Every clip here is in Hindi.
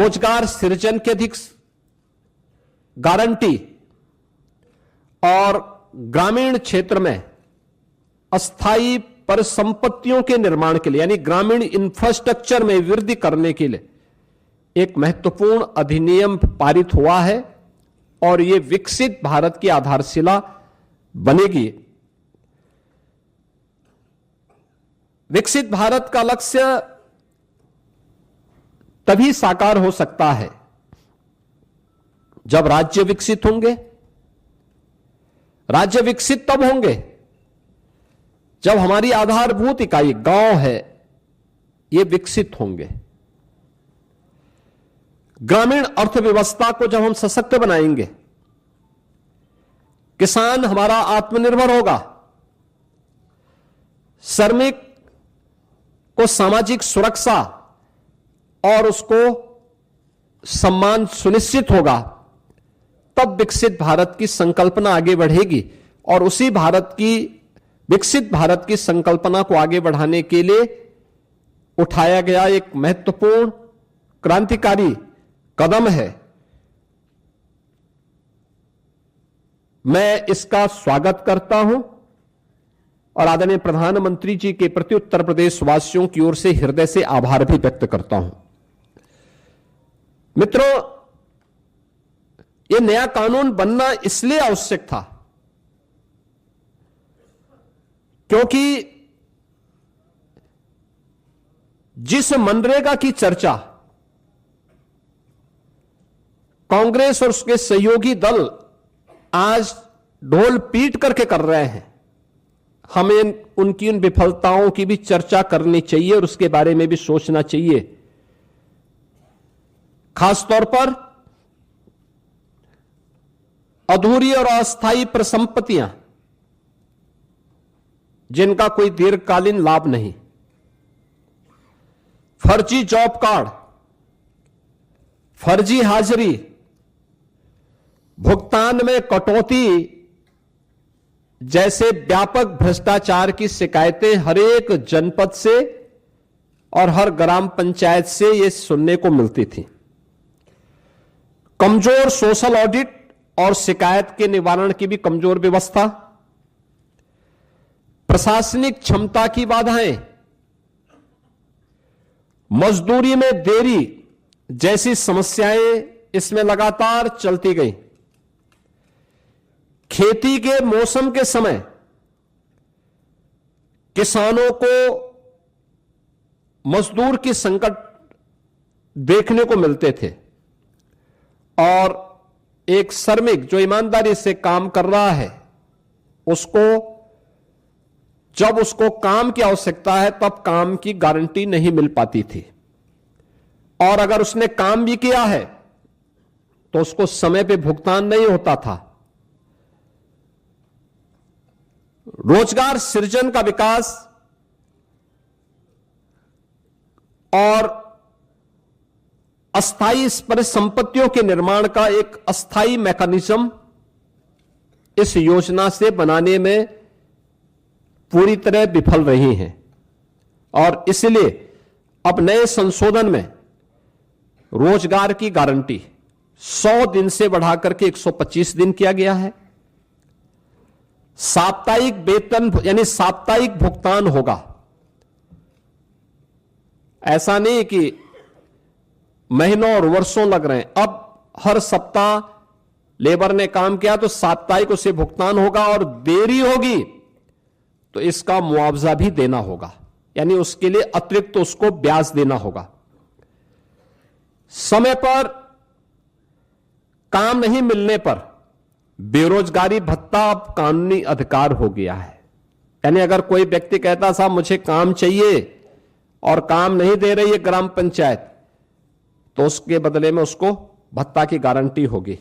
रोजगार सृजन की अधिक गारंटी और ग्रामीण क्षेत्र में अस्थायी परिसंपत्तियों के निर्माण के लिए यानी ग्रामीण इंफ्रास्ट्रक्चर में वृद्धि करने के लिए एक महत्वपूर्ण अधिनियम पारित हुआ है और यह विकसित भारत की आधारशिला बनेगी। विकसित भारत का लक्ष्य तभी साकार हो सकता है जब राज्य विकसित होंगे। राज्य विकसित तब होंगे जब हमारी आधारभूत इकाई गांव है ये विकसित होंगे। ग्रामीण अर्थव्यवस्था को जब हम सशक्त बनाएंगे, किसान हमारा आत्मनिर्भर होगा, श्रमिक को सामाजिक सुरक्षा और उसको सम्मान सुनिश्चित होगा, तब विकसित भारत की संकल्पना आगे बढ़ेगी। और उसी विकसित भारत की संकल्पना को आगे बढ़ाने के लिए उठाया गया एक महत्वपूर्ण क्रांतिकारी कदम है। मैं इसका स्वागत करता हूं और आदरणीय प्रधानमंत्री जी के प्रति उत्तर प्रदेश वासियों की ओर से हृदय से आभार भी व्यक्त करता हूं। मित्रों, यह नया कानून बनना इसलिए आवश्यक था क्योंकि जिस मनरेगा की चर्चा कांग्रेस और उसके सहयोगी दल आज ढोल पीट करके कर रहे हैं, हमें उनकी उन विफलताओं की भी चर्चा करनी चाहिए और उसके बारे में भी सोचना चाहिए। खासतौर पर अधूरी और अस्थायी परिसंपत्तियां जिनका कोई दीर्घकालीन लाभ नहीं, फर्जी जॉब कार्ड, फर्जी हाजिरी, भुगतान में कटौती जैसे व्यापक भ्रष्टाचार की शिकायतें हर एक जनपद से और हर ग्राम पंचायत से ये सुनने को मिलती थी। कमजोर सोशल ऑडिट और शिकायत के निवारण की भी कमजोर व्यवस्था, प्रशासनिक क्षमता की बाधाएं, मजदूरी में देरी जैसी समस्याएं इसमें लगातार चलती गई। खेती के मौसम के समय किसानों को मजदूर की संकट देखने को मिलते थे और एक श्रमिक जो ईमानदारी से काम कर रहा है जब उसको काम की आवश्यकता है तब काम की गारंटी नहीं मिल पाती थी, और अगर उसने काम भी किया है तो उसको समय पे भुगतान नहीं होता था। रोजगार सृजन का विकास और अस्थायी परिसंपत्तियों के निर्माण का एक अस्थायी मैकेनिज्म इस योजना से बनाने में पूरी तरह विफल रही हैं और इसलिए अब नए संशोधन में रोजगार की गारंटी 100 दिन से बढ़ाकर के 125 दिन किया गया है। साप्ताहिक वेतन यानी साप्ताहिक भुगतान होगा। ऐसा नहीं कि महीनों और वर्षों लग रहे हैं, अब हर सप्ताह लेबर ने काम किया तो साप्ताहिक उसे भुगतान होगा, और देरी होगी तो इसका मुआवजा भी देना होगा, यानी उसके लिए अतिरिक्त तो उसको ब्याज देना होगा। समय पर काम नहीं मिलने पर बेरोजगारी भत्ता अब कानूनी अधिकार हो गया है। यानी अगर कोई व्यक्ति कहता साहब मुझे काम चाहिए और काम नहीं दे रही है ग्राम पंचायत, तो उसके बदले में उसको भत्ता की गारंटी होगी।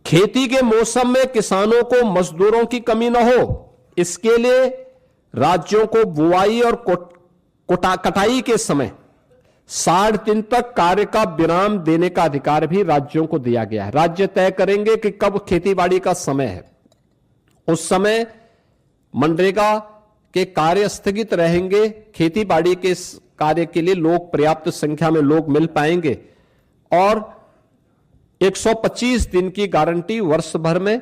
खेती के मौसम में किसानों को मजदूरों की कमी न हो, इसके लिए राज्यों को बुआई और कटाई के समय 60 दिन तक कार्य का विराम देने का अधिकार भी राज्यों को दिया गया है। राज्य तय करेंगे कि कब खेतीबाड़ी का समय है, उस समय मनरेगा के कार्य स्थगित रहेंगे, खेतीबाड़ी के कार्य के लिए लोग, पर्याप्त संख्या में लोग मिल पाएंगे और 125 दिन की गारंटी वर्ष भर में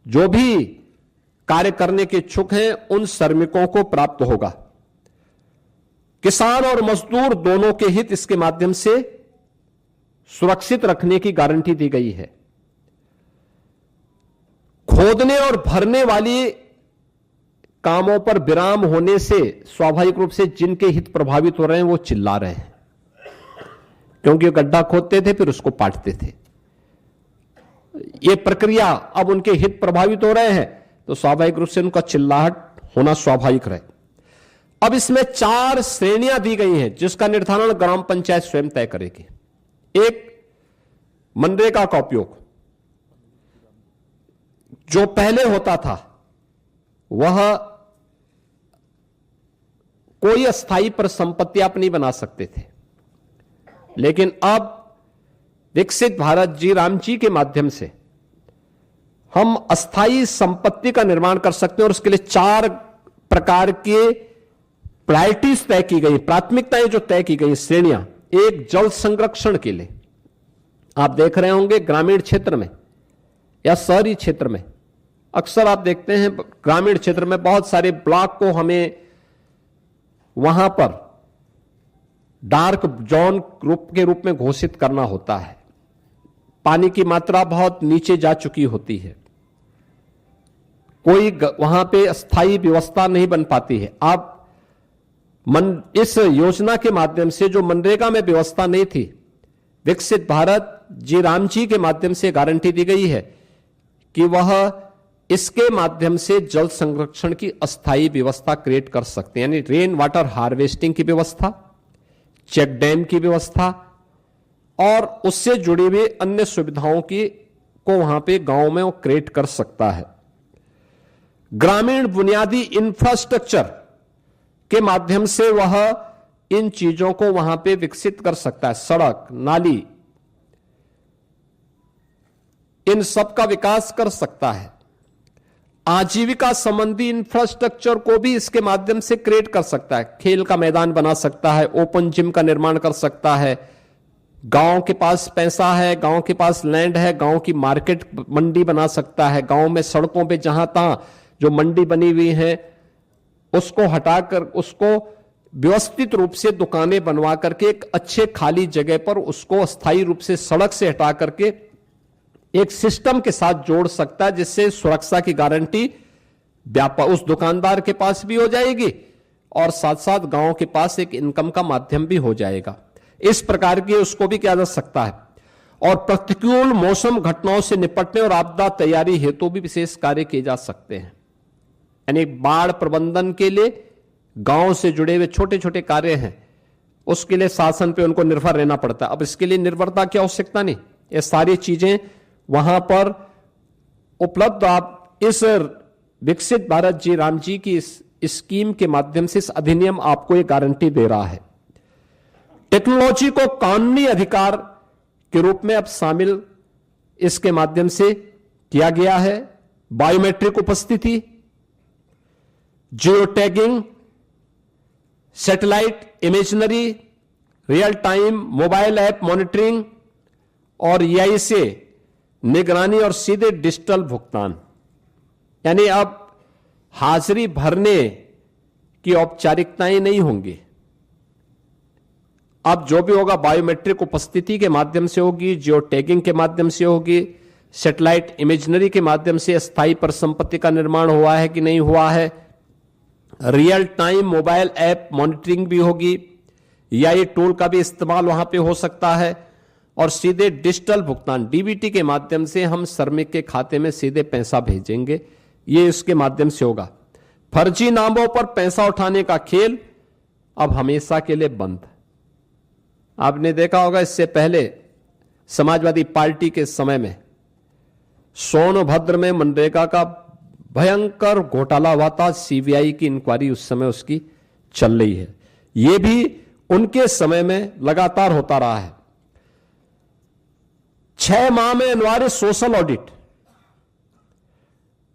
जो भी कार्य करने के इच्छुक हैं उन श्रमिकों को प्राप्त होगा। किसान और मजदूर दोनों के हित इसके माध्यम से सुरक्षित रखने की गारंटी दी गई है। खोदने और भरने वाली कामों पर विराम होने से स्वाभाविक रूप से जिनके हित प्रभावित हो रहे हैं वो चिल्ला रहे हैं, क्योंकि गड्ढा खोदते थे फिर उसको पाटते थे। ये प्रक्रिया अब उनके हित प्रभावित हो रहे हैं तो स्वाभाविक रूप से उनका चिल्लाहट होना स्वाभाविक रहे। अब इसमें 4 श्रेणियां दी गई हैं जिसका निर्धारण ग्राम पंचायत स्वयं तय करेगी। एक, मनरेगा का उपयोग जो पहले होता था वह कोई अस्थाई पर संपत्ति आप नहीं बना सकते थे, लेकिन अब विकसित भारत जी राम जी के माध्यम से हम अस्थाई संपत्ति का निर्माण कर सकते हैं और उसके लिए 4 प्रकार के प्रायोरिटीज तय की गई, प्राथमिकताएं जो तय की गई, श्रेणियां। एक, जल संरक्षण के लिए आप देख रहे होंगे ग्रामीण क्षेत्र में या शहरी क्षेत्र में अक्सर आप देखते हैं ग्रामीण क्षेत्र में बहुत सारे ब्लॉक को हमें वहां पर डार्क जोन के रूप में घोषित करना होता है। पानी की मात्रा बहुत नीचे जा चुकी होती है, कोई वहां पे अस्थायी व्यवस्था नहीं बन पाती है। अब इस योजना के माध्यम से जो मनरेगा में व्यवस्था नहीं थी, विकसित भारत जी राम जी के माध्यम से गारंटी दी गई है कि वह इसके माध्यम से जल संरक्षण की अस्थायी व्यवस्था क्रिएट कर सकते हैं, यानी रेन वाटर हार्वेस्टिंग की व्यवस्था, चेक डैम की व्यवस्था और उससे जुड़ी हुई अन्य सुविधाओं को वहां पे गांव में वो क्रिएट कर सकता है। ग्रामीण बुनियादी इंफ्रास्ट्रक्चर के माध्यम से वह इन चीजों को वहां पे विकसित कर सकता है, सड़क, नाली, इन सब का विकास कर सकता है। आजीविका संबंधी इंफ्रास्ट्रक्चर को भी इसके माध्यम से क्रिएट कर सकता है, खेल का मैदान बना सकता है, ओपन जिम का निर्माण कर सकता है। गांव के पास पैसा है, गांव के पास लैंड है, गांव की मार्केट मंडी बना सकता है। गांव में सड़कों पे जहां तहां जो मंडी बनी हुई है उसको हटाकर उसको व्यवस्थित रूप से दुकानें बनवा करके एक अच्छे खाली जगह पर उसको अस्थायी रूप से सड़क से हटा करके एक सिस्टम के साथ जोड़ सकता है, जिससे सुरक्षा की गारंटी व्यापार उस दुकानदार के पास भी हो जाएगी और साथ साथ गांव के पास एक इनकम का माध्यम भी हो जाएगा। इस प्रकार की उसको भी किया जा सकता है। और प्रतिकूल मौसम घटनाओं से निपटने और आपदा तैयारी हेतु भी विशेष कार्य किए जा सकते हैं, यानी बाढ़ प्रबंधन के लिए गांव से जुड़े हुए छोटे छोटे कार्य हैं, उसके लिए शासन पे उनको निर्भर रहना पड़ता है। अब इसके लिए निर्भरता की आवश्यकता नहीं, ये सारी चीजें वहां पर उपलब्ध। आप इस विकसित भारत जी राम जी की इस स्कीम के माध्यम से इस अधिनियम आपको ये गारंटी दे रहा है। टेक्नोलॉजी को कानूनी अधिकार के रूप में अब शामिल इसके माध्यम से किया गया है। बायोमेट्रिक उपस्थिति, geo tagging, satellite imaginary, real time mobile app monitoring और एआई से निगरानी और सीधे डिजिटल भुगतान, यानी अब हाजिरी भरने की औपचारिकताएं नहीं होंगी। अब जो भी होगा बायोमेट्रिक उपस्थिति के माध्यम से होगी, जियो टैगिंग के माध्यम से होगी, सैटेलाइट इमेजनरी के माध्यम से अस्थायी पर संपत्ति का निर्माण हुआ है कि नहीं हुआ है, real time mobile app monitoring भी होगी, या ये टूल का भी इस्तेमाल वहां पे हो सकता है। और सीधे डिजिटल भुगतान डीबीटी के माध्यम से हम श्रमिक के खाते में सीधे पैसा भेजेंगे, ये इसके माध्यम से होगा। फर्जी नामों पर पैसा उठाने का खेल अब हमेशा के लिए बंद। आपने देखा होगा इससे पहले समाजवादी पार्टी के समय में सोनभद्र में मनरेगा का भयंकर घोटाला हुआ था, सीबीआई की इंक्वायरी उस समय उसकी चल रही है। यह भी उनके समय में लगातार होता रहा है। 6 माह में अनिवार्य सोशल ऑडिट,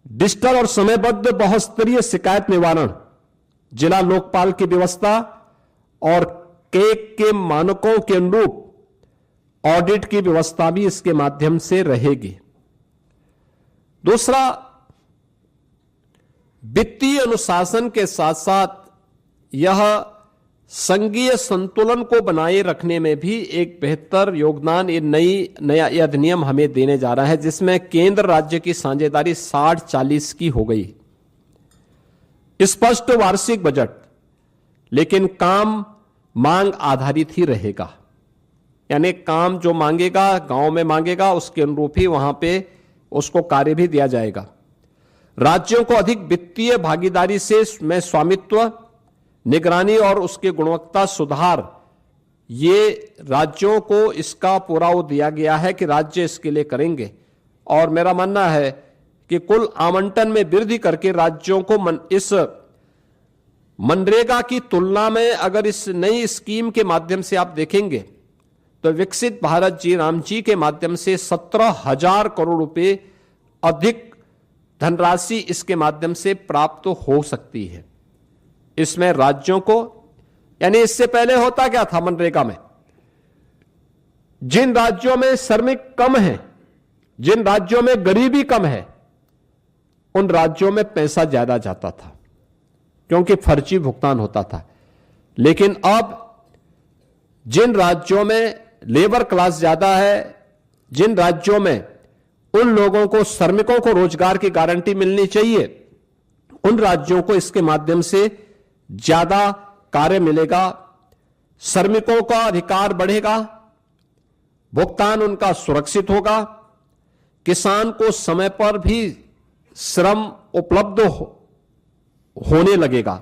डिजिटल और समयबद्ध बहुस्तरीय शिकायत निवारण, जिला लोकपाल की व्यवस्था और केक के मानकों के अनुरूप ऑडिट की व्यवस्था भी इसके माध्यम से रहेगी। दूसरा, वित्तीय अनुशासन के साथ साथ यह संघीय संतुलन को बनाए रखने में भी एक बेहतर योगदान ये नया अधिनियम हमें देने जा रहा है, जिसमें केंद्र राज्य की साझेदारी 60-40 की हो गई। स्पष्ट वार्षिक बजट, लेकिन काम मांग आधारित ही रहेगा, यानी काम जो मांगेगा, गांव में मांगेगा, उसके अनुरूप ही वहां पे उसको कार्य भी दिया जाएगा। राज्यों को अधिक वित्तीय भागीदारी से में स्वामित्व, निगरानी और उसके गुणवत्ता सुधार, ये राज्यों को इसका पूरा वो दिया गया है कि राज्य इसके लिए करेंगे। और मेरा मानना है कि कुल आवंटन में वृद्धि करके राज्यों को इस मनरेगा की तुलना में अगर इस नई स्कीम के माध्यम से आप देखेंगे तो विकसित भारत जी राम जी के माध्यम से 17,000 करोड़ रुपए अधिक धनराशि इसके माध्यम से प्राप्त हो सकती है। इसमें राज्यों को, यानी इससे पहले होता क्या था मनरेगा में, जिन राज्यों में श्रमिक कम है, जिन राज्यों में गरीबी कम है, उन राज्यों में पैसा ज्यादा जाता था क्योंकि फर्जी भुगतान होता था। लेकिन अब जिन राज्यों में लेबर क्लास ज्यादा है, जिन राज्यों में उन लोगों को, श्रमिकों को रोजगार की गारंटी मिलनी चाहिए, उन राज्यों को इसके माध्यम से ज्यादा कार्य मिलेगा, श्रमिकों का अधिकार बढ़ेगा, भुगतान उनका सुरक्षित होगा, किसान को समय पर भी श्रम उपलब्ध होने लगेगा।